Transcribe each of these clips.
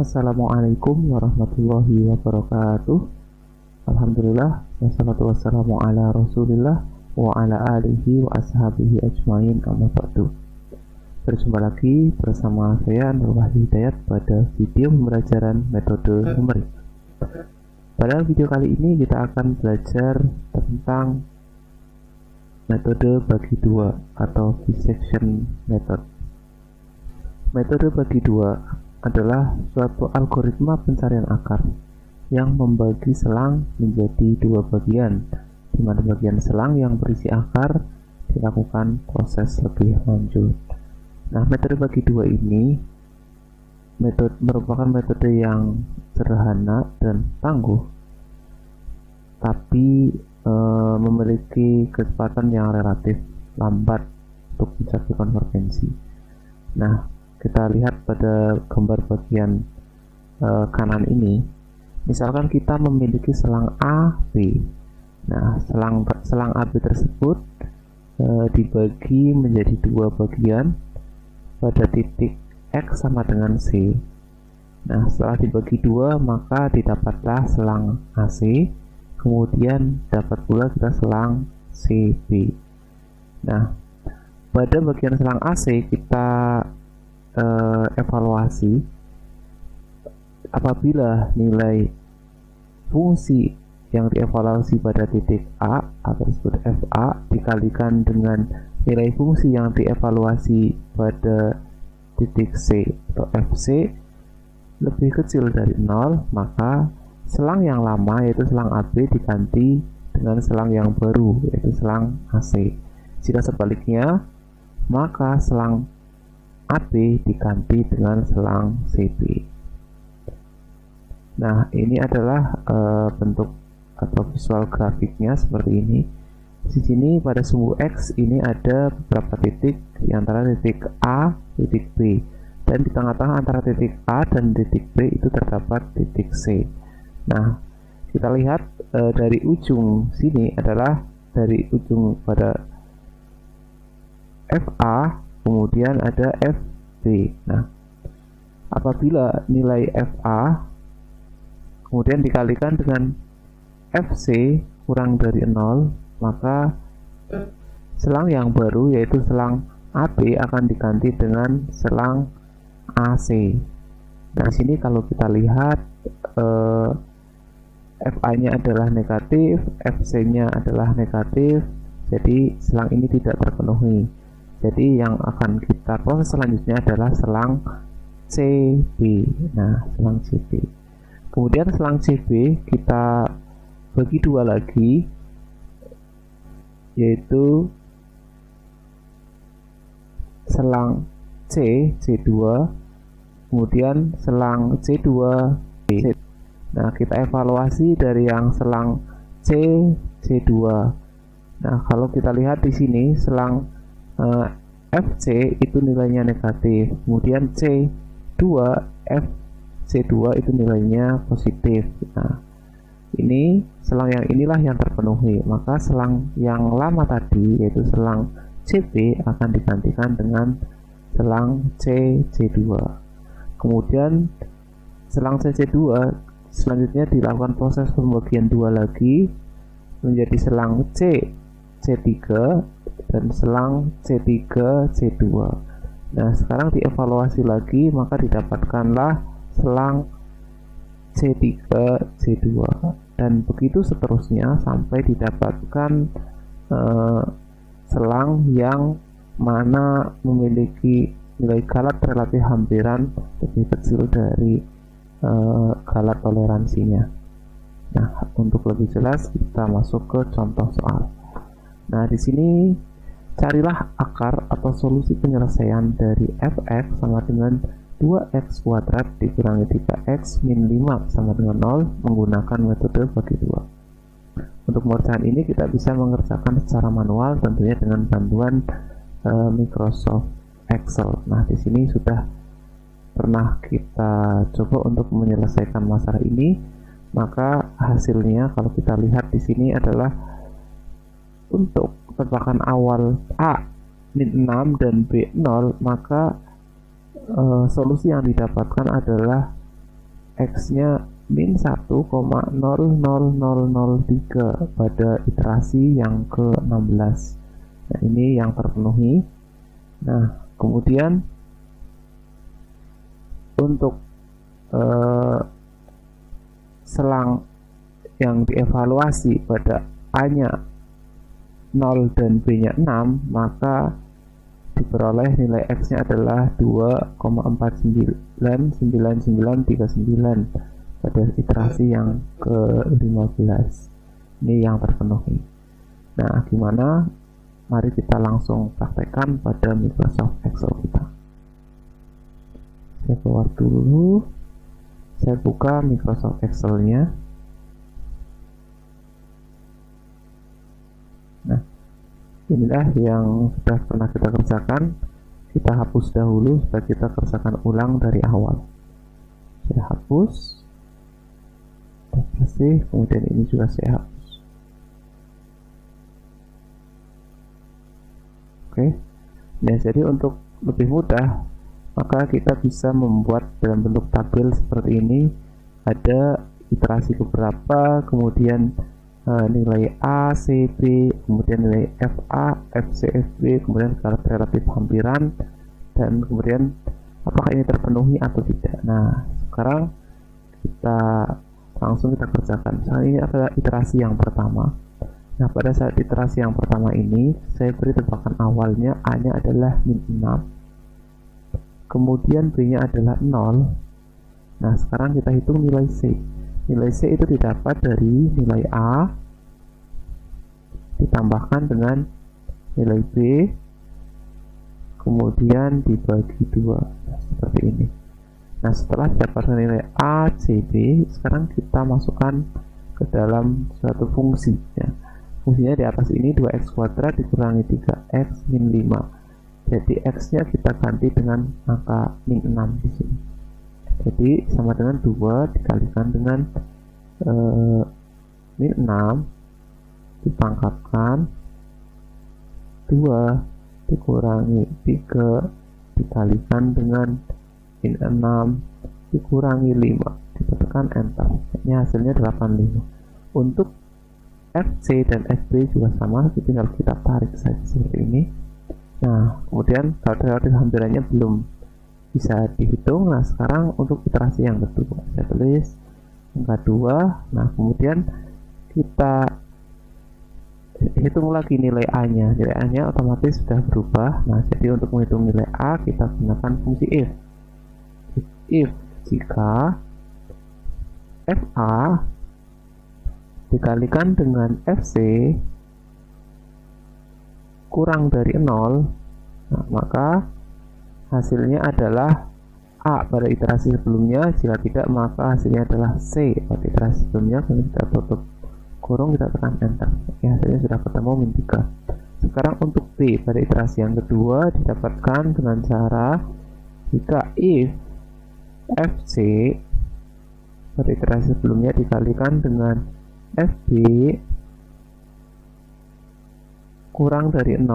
Assalamualaikum warahmatullahi wabarakatuh. Alhamdulillah, wassalatu wassalamu ala rasulillah wa ala alihi wa ashabihi ajmain, amma ba'du. Berjumpa lagi bersama saya Nur Wahdi Hidayat pada video pembelajaran metode numerik. Pada video kali ini kita akan belajar tentang metode bagi dua atau bisection method. Metode bagi dua adalah suatu algoritma pencarian akar yang membagi selang menjadi dua bagian, di mana bagian selang yang berisi akar dilakukan proses lebih lanjut. Nah, metode bagi dua ini merupakan metode yang sederhana dan tangguh, tapi memiliki kecepatan yang relatif lambat untuk mencapai konvergensi. Nah, kita lihat pada gambar bagian kanan ini. Misalkan kita memiliki selang AB. Nah, selang AB tersebut dibagi menjadi dua bagian pada titik X sama dengan C. Nah, setelah dibagi dua, maka didapatlah selang AC, kemudian dapat pula kita selang CB. Nah, pada bagian selang AC kita evaluasi apabila nilai fungsi yang dievaluasi pada titik A atau disebut FA dikalikan dengan nilai fungsi yang dievaluasi pada titik C atau FC lebih kecil dari 0, maka selang yang lama yaitu selang AB diganti dengan selang yang baru yaitu selang AC. Jika sebaliknya, maka selang AB diganti dengan selang CB. Nah, ini adalah bentuk atau visual grafiknya seperti ini. Di sini pada sumbu X ini ada beberapa titik di antara titik A, titik B, dan di tengah-tengah antara titik A dan titik B itu terdapat titik C. Nah, kita lihat dari ujung sini adalah dari ujung pada FA, kemudian ada FB. Nah, apabila nilai FA kemudian dikalikan dengan FC kurang dari 0, maka selang yang baru yaitu selang AB akan diganti dengan selang AC. Nah, di sini kalau kita lihat FA-nya adalah negatif, FC-nya adalah negatif, jadi selang ini tidak terpenuhi. Jadi yang akan kita proses selanjutnya adalah selang CB. Nah, selang CB. Kemudian selang CB kita bagi dua lagi, yaitu selang C, C2, kemudian selang C2, B. Nah, kita evaluasi dari yang selang C, C2. Nah, kalau kita lihat di sini selang FC itu nilainya negatif, kemudian C2 FC2 itu nilainya positif. Nah, ini selang yang inilah yang terpenuhi, maka selang yang lama tadi yaitu selang CB akan digantikan dengan selang CC2. Kemudian selang CC2 selanjutnya dilakukan proses pembagian dua lagi menjadi selang C3 dan selang C3 C2. Nah, sekarang dievaluasi lagi, maka didapatkanlah selang C3 C2 dan begitu seterusnya sampai didapatkan selang yang mana memiliki nilai galat relatif hampiran lebih kecil dari galat toleransinya. Nah, untuk lebih jelas kita masuk ke contoh soal. Nah, di sini carilah akar atau solusi penyelesaian dari fx sama dengan 2x kuadrat dikurangi 3x min 5 sama dengan 0 menggunakan metode bagi dua. Untuk pengerjaan ini kita bisa mengerjakan secara manual tentunya dengan bantuan Microsoft Excel. Nah, di sini sudah pernah kita coba untuk menyelesaikan masalah ini, maka hasilnya kalau kita lihat di sini adalah untuk tebakan awal A min 6 dan B 0, maka solusi yang didapatkan adalah X-nya min 1,00003 pada iterasi yang ke-16. Nah, ini yang terpenuhi. Nah, kemudian untuk selang yang dievaluasi pada A-nya 0 dan B-nya 6, maka diperoleh nilai X-nya adalah 2,499939 pada iterasi yang ke-15. Ini yang terpenuhi. Nah, gimana? Mari kita langsung praktekkan pada Microsoft Excel kita. Saya keluar dulu, saya buka Microsoft Excel-nya. Nah, inilah yang sudah pernah kita kerjakan. Kita hapus dahulu supaya kita kerjakan ulang dari awal. Saya hapus, bersih, kemudian ini juga saya hapus. Oke, nah jadi untuk lebih mudah, maka kita bisa membuat dalam bentuk tabel seperti ini. Ada iterasi beberapa, kemudian nilai A, C, B, kemudian nilai FA, FC, FB, kemudian skalar relatif hampiran, dan kemudian apakah ini terpenuhi atau tidak. Nah, sekarang kita langsung kita kerjakan. Misalnya ini adalah iterasi yang pertama. Nah, pada saat iterasi yang pertama ini, saya beri tebakan awalnya A-nya adalah min 6, kemudian B-nya adalah 0. Nah, sekarang kita hitung nilai C. Nilai C itu didapat dari nilai A ditambahkan dengan nilai B, kemudian dibagi 2. Nah, seperti ini. Nah, setelah didapatkan nilai A, C, B, sekarang kita masukkan ke dalam suatu fungsi. Ya. Fungsinya di atas ini 2x kuadrat dikurangi 3x min 5. Jadi x-nya kita ganti dengan angka min 6 di sini. Jadi sama dengan 2 dikalikan dengan min 6 dipangkatkan 2 dikurangi 3 dikalikan dengan min 6 dikurangi 5, kita tekan enter. Ini hasilnya 85. Untuk FC dan FB juga sama, tinggal kita tarik saja seperti ini. Nah, kemudian kalau relatif hampirannya belum bisa dihitung. Nah, sekarang untuk iterasi yang kedua, saya tulis angka 2. Nah, kemudian kita hitung lagi nilai A-nya. Nilai A-nya otomatis sudah berubah. Nah, jadi untuk menghitung nilai A, kita gunakan fungsi if. If jika FA dikalikan dengan FC kurang dari 0, nah, maka hasilnya adalah A pada iterasi sebelumnya. Jika tidak, maka hasilnya adalah C pada iterasi sebelumnya. Kemudian kita tutup kurung, kita tekan enter. Ya, hasilnya sudah ketemu min 3. Sekarang untuk B pada iterasi yang kedua didapatkan dengan cara jika if FC pada iterasi sebelumnya dikalikan dengan FB kurang dari 0,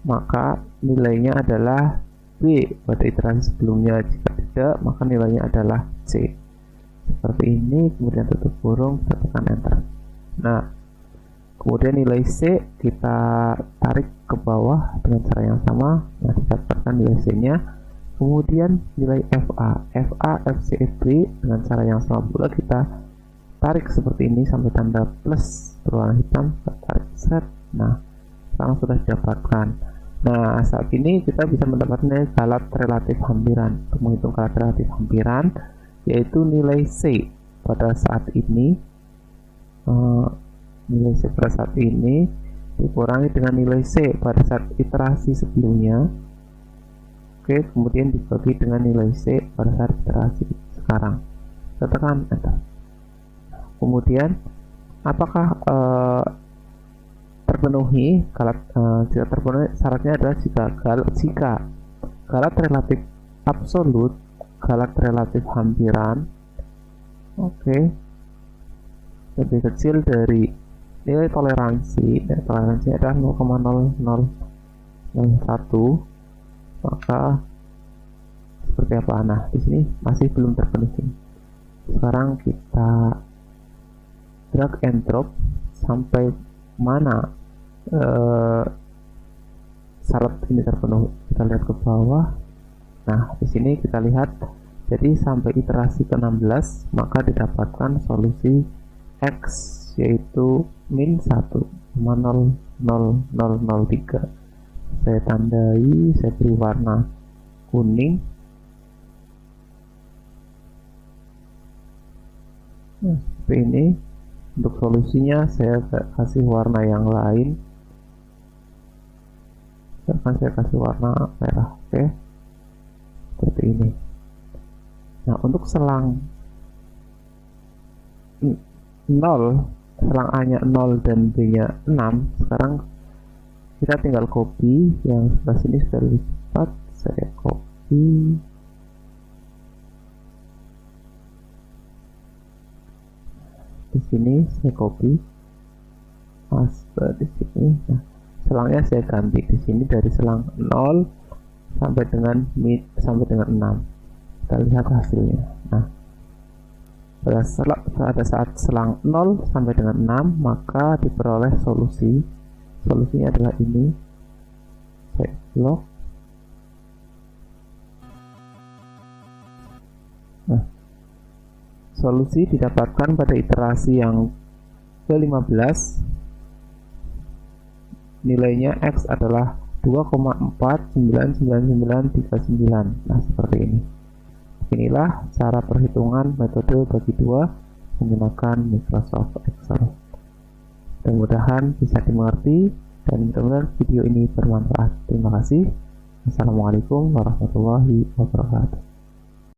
maka nilainya adalah B pada iterasi sebelumnya. Jika tidak, maka nilainya adalah C. Seperti ini, kemudian tutup kurung, kita tekan enter. Nah, kemudian nilai C kita tarik ke bawah dengan cara yang sama. Nah, didapatkan nilai C-nya. Kemudian nilai FA, FC, FB dengan cara yang sama pula kita tarik seperti ini sampai tanda plus berwarna hitam, kita tarik set. Nah, sekarang sudah didapatkan. Nah, saat ini kita bisa mendapatkan skalar relatif hampiran. Untuk menghitung skalar relatif hampiran, yaitu nilai C pada saat ini, nilai C pada saat ini dikurangi dengan nilai C pada saat iterasi sebelumnya. Oke, kemudian dibagi dengan nilai C pada saat iterasi sekarang. Kita tekan enter. Kemudian apakah terpenuhi? Kalau jika terpenuhi, syaratnya adalah jika skalar relatif absolut, skalar relatif hampiran, lebih kecil dari nilai toleransi. Toleransi adalah 0,0001, maka seperti apa. Nah, di sini masih belum terpenuhi. Sekarang kita drag and drop sampai mana syarat ini terpenuhi. Kita lihat ke bawah. Nah, di sini kita lihat, jadi sampai iterasi ke-16 maka didapatkan solusi X, yaitu min 1, 0,0003. Saya tandai, saya beri warna kuning. Nah, seperti ini. Untuk solusinya saya kasih warna yang lain. Saya kasih warna merah. Oke, seperti ini. Nah, untuk selang 0, selang A nya 0 dan B nya 6, sekarang kita tinggal copy yang sebelah sini sudah lebih cepat. Saya copy, di sini saya copy, paste di sini. Nah, selangnya saya ganti di sini dari selang 0 sampai dengan mid sampai dengan 6. Kita lihat hasilnya. Nah, pada saat selang 0 sampai dengan 6 maka diperoleh solusinya adalah ini. Saya blok. Nah, solusi didapatkan pada iterasi yang ke-15. Nilainya X adalah 2,49939. Nah, seperti ini. Inilah cara perhitungan metode bagi 2 menggunakan Microsoft Excel. Mudah-mudahan bisa dimengerti dan mudah-mudahan video ini bermanfaat. Terima kasih. Assalamualaikum warahmatullahi wabarakatuh.